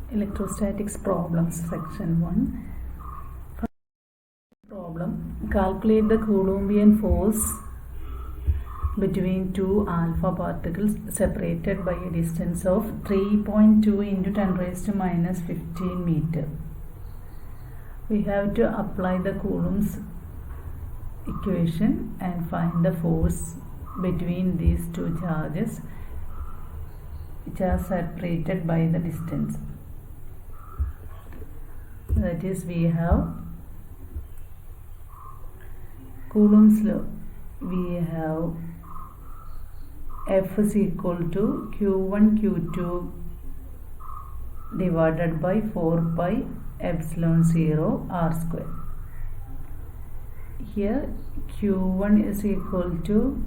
Electrostatics problems section 1. Problem: calculate the Coulombian force between two alpha particles separated by a distance of 3.2 into 10 raised to minus 15 meter. We have to apply the Coulomb's equation and find the force between these two charges which are separated by the distance. That is, we have Coulomb's law. We have F is equal to Q1 Q2 divided by 4 pi epsilon 0 r square. Here Q1 is equal to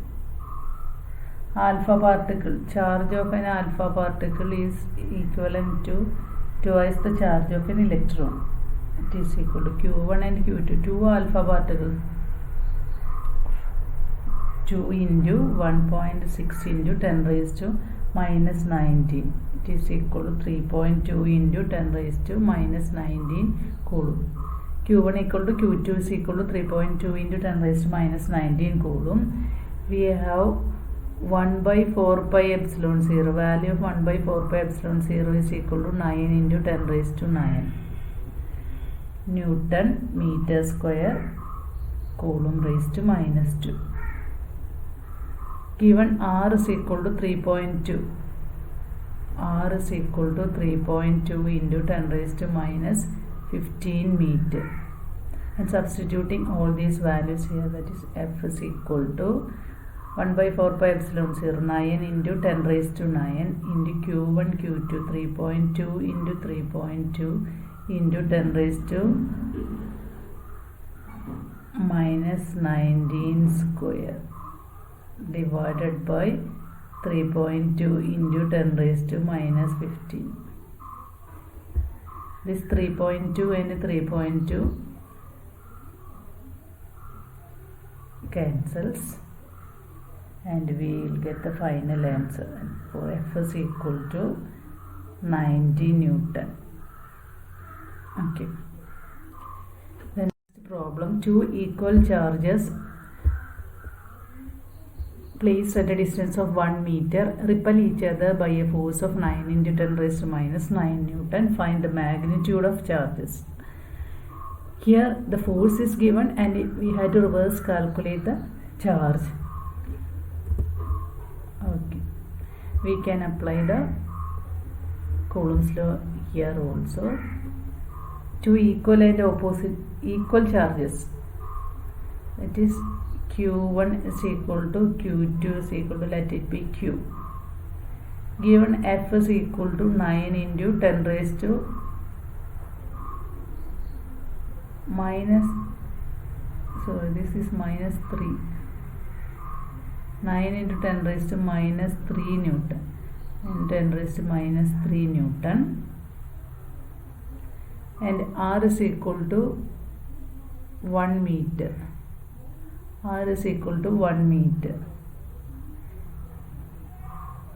alpha particle. Charge of an alpha particle is equivalent to twice the charge of an electron. It is equal to Q1 and Q2, two alpha particles. 2 into 1.6 into 10 raised to minus 19. It is equal to 3.2 into 10 raised to minus 19 Coulomb. Q1 equal to Q2 is equal to 3.2 into 10 raised to minus 19 Coulomb. We have 1 by 4 pi epsilon 0. Value of 1 by 4 pi epsilon 0 is equal to 9 into 10 raised to 9 Newton meter square Coulomb raised to minus 2. Given R is equal to 3.2. R is equal to 3.2 into 10 raised to minus 15 meter. And substituting all these values here, that is F is equal to 1 by 4 pi epsilon 0, 9 into 10 raised to 9 into Q1 Q2, 3.2 into 3.2 into 10 raised to minus 19 square divided by 3.2 into 10 raised to minus 15. This 3.2 and 3.2 cancels, and we will get the final answer. For F is equal to 90 Newton. Okay. The next problem: two equal charges placed at a distance of 1 meter repel each other by a force of 9 into 10 raised to minus 9 Newton. Find the magnitude of charges. Here the force is given and we had to reverse calculate the charge. Okay. We can apply the Coulomb's law here also. Two equal and opposite equal charges, that is Q1 is equal to Q2 is equal to, let it be Q. Given F is equal to 9 into 10 raised to minus, so this is minus 3. 9 into 10 raised to minus 3 Newton and 10 raised to minus 3 Newton. And R is equal to 1 meter. R is equal to 1 meter.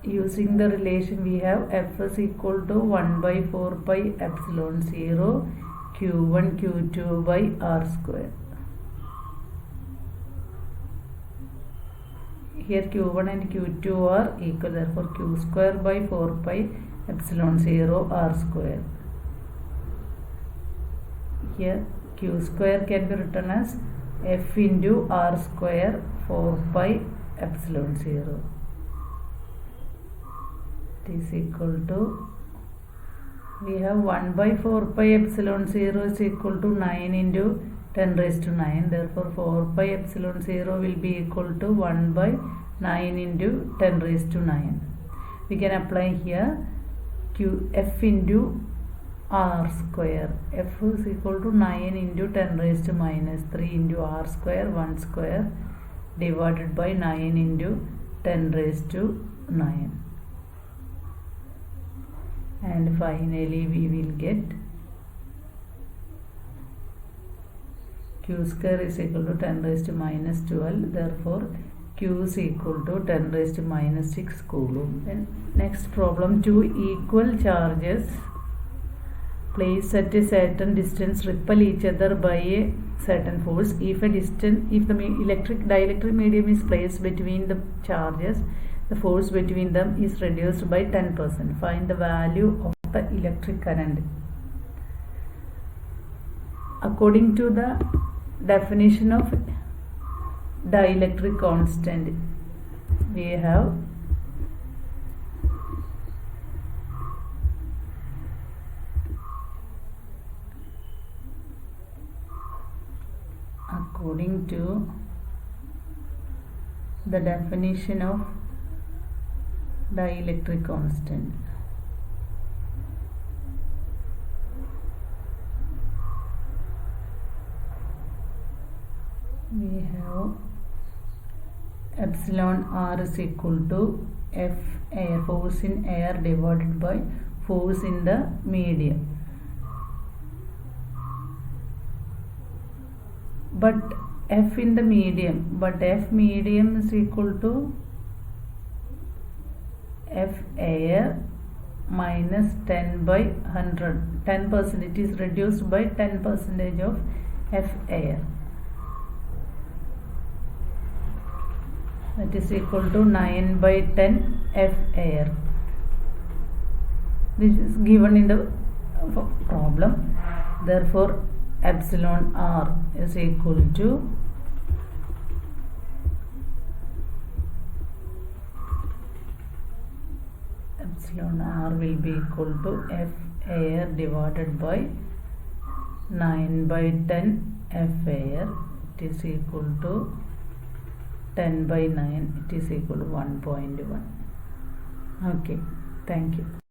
Using the relation, we have F is equal to 1 by 4 pi epsilon 0 Q1 Q2 by R square. Here Q1 and Q2 are equal, therefore Q square by 4 pi epsilon 0 R square. Here Q square can be written as F into R square 4 pi epsilon 0. It is equal to, we have 1 by 4 pi epsilon 0 is equal to 9 into 10 raised to 9. Therefore 4 pi epsilon 0 will be equal to 1 by 9 into 10 raised to 9. We can apply here F into R square. F is equal to 9 into 10 raised to minus 3 into R square 1 square divided by 9 into 10 raised to 9. And finally we will get Q square is equal to 10 raised to minus 12. Therefore Q is equal to 10 raised to minus 6 Coulomb. Then next problem, two equal charges placed at a certain distance repel each other by a certain force. If the dielectric medium is placed between the charges, the force between them is reduced by 10%. Find the value of the electric current. According to the definition of dielectric constant, we have according to the definition of dielectric constant, we have epsilon r is equal to F air, force in air divided by force in the medium. But F in the medium, F medium is equal to F air minus 10 by 100. 10%, it is reduced by 10% of F air. That is equal to 9 by 10 F air. This is given in the problem. Therefore, epsilon r is equal to epsilon r will be equal to F air divided by 9 by 10 F air. It is equal to 10 by 9. It is equal to 1.1. Okay, thank you.